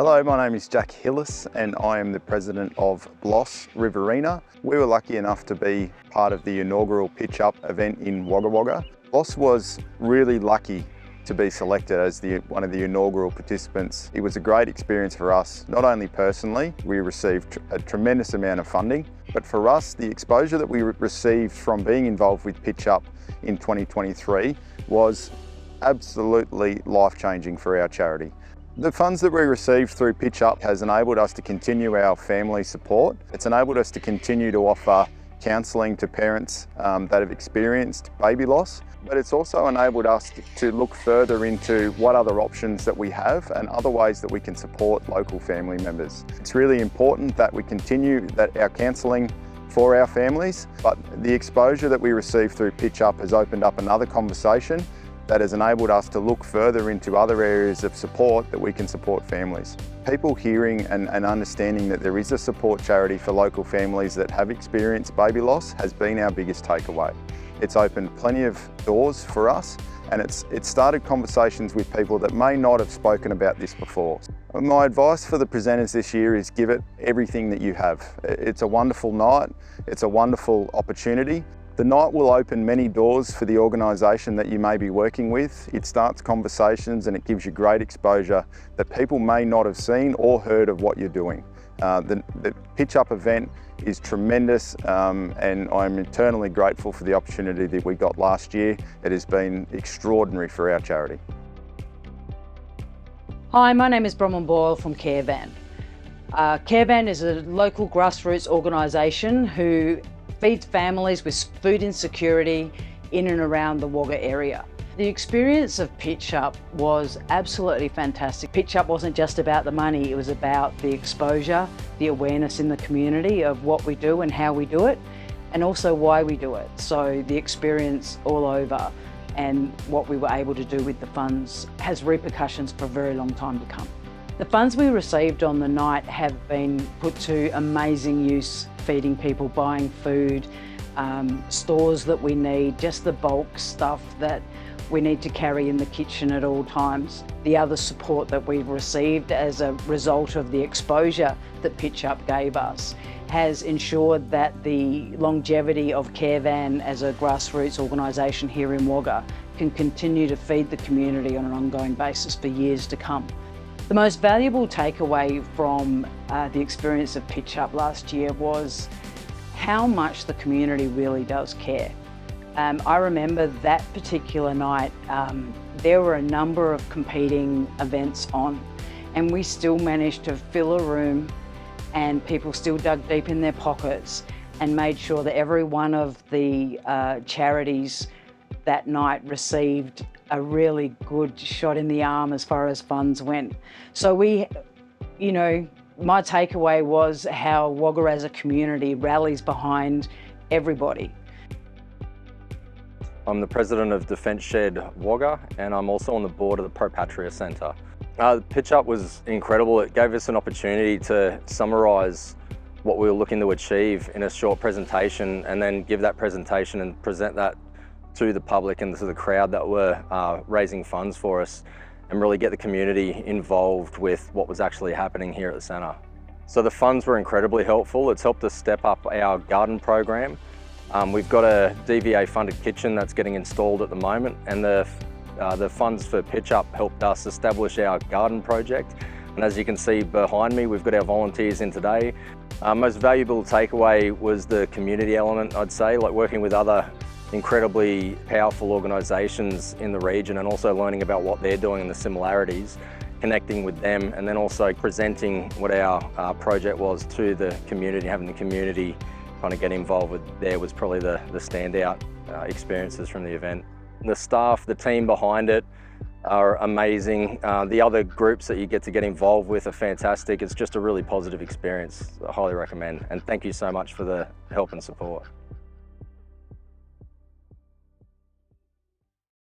Hello, my name is Jack Hillis and I am the president of BLOS Riverina. We were lucky enough to be part of the inaugural Pitch Up event in Wagga. BLOS was really lucky to be selected as one of the inaugural participants. It was a great experience for us, not only personally, we received a tremendous amount of funding, but for us, the exposure that we received from being involved with Pitch Up in 2023 was absolutely life-changing for our charity. The funds that we received through Pitch Up has enabled us to continue our family support. It's enabled us to continue to offer counselling to parents that have experienced baby loss, but it's also enabled us to look further into what other options that we have and other ways that we can support local family members. It's really important that we continue our counselling for our families, but the exposure that we received through Pitch Up has opened up another conversation that has enabled us to look further into other areas of support that we can support families. People hearing and understanding that there is a support charity for local families that have experienced baby loss has been our biggest takeaway. It's opened plenty of doors for us and it's started conversations with people that may not have spoken about this before. My advice for the presenters this year is give it everything that you have. It's a wonderful night, it's a wonderful opportunity. The night will open many doors for the organisation that you may be working with. It starts conversations and it gives you great exposure that people may not have seen or heard of what you're doing. The Pitch Up event is tremendous and I'm eternally grateful for the opportunity that we got last year. It has been extraordinary for our charity. Hi, my name is Bronwyn Boyle from Carevan. Carevan is a local grassroots organisation who feeds families with food insecurity in and around the Wagga area. The experience of Pitch Up was absolutely fantastic. Pitch Up wasn't just about the money, it was about the exposure, the awareness in the community of what we do and how we do it, and also why we do it. So the experience all over and what we were able to do with the funds has repercussions for a very long time to come. The funds we received on the night have been put to amazing use, feeding people, buying food, stores that we need, just the bulk stuff that we need to carry in the kitchen at all times. The other support that we've received as a result of the exposure that Pitch Up gave us has ensured that the longevity of Carevan as a grassroots organisation here in Wagga can continue to feed the community on an ongoing basis for years to come. The most valuable takeaway from the experience of Pitch Up last year was how much the community really does care. I remember that particular night, there were a number of competing events on and we still managed to fill a room and people still dug deep in their pockets and made sure that every one of the charities that night received a really good shot in the arm as far as funds went. So my takeaway was how Wagga as a community rallies behind everybody. I'm the president of Defence Shed Wagga and I'm also on the board of the Pro Patria Centre. Pitch Up was incredible. It gave us an opportunity to summarise what we were looking to achieve in a short presentation and then give that presentation and present that to the public and to the crowd that were raising funds for us and really get the community involved with what was actually happening here at the centre. So the funds were incredibly helpful. It's helped us step up our garden program. We've got a DVA funded kitchen that's getting installed at the moment and the funds for Pitch Up helped us establish our garden project. And as you can see behind me, we've got our volunteers in today. Most valuable takeaway was the community element, I'd say, like working with other incredibly powerful organisations in the region and also learning about what they're doing and the similarities, connecting with them and then also presenting what our project was to the community, having the community kind of get involved with there was probably the standout experiences from the event. The staff, the team behind it are amazing. The other groups that you get to get involved with are fantastic. It's just a really positive experience. I highly recommend and thank you so much for the help and support.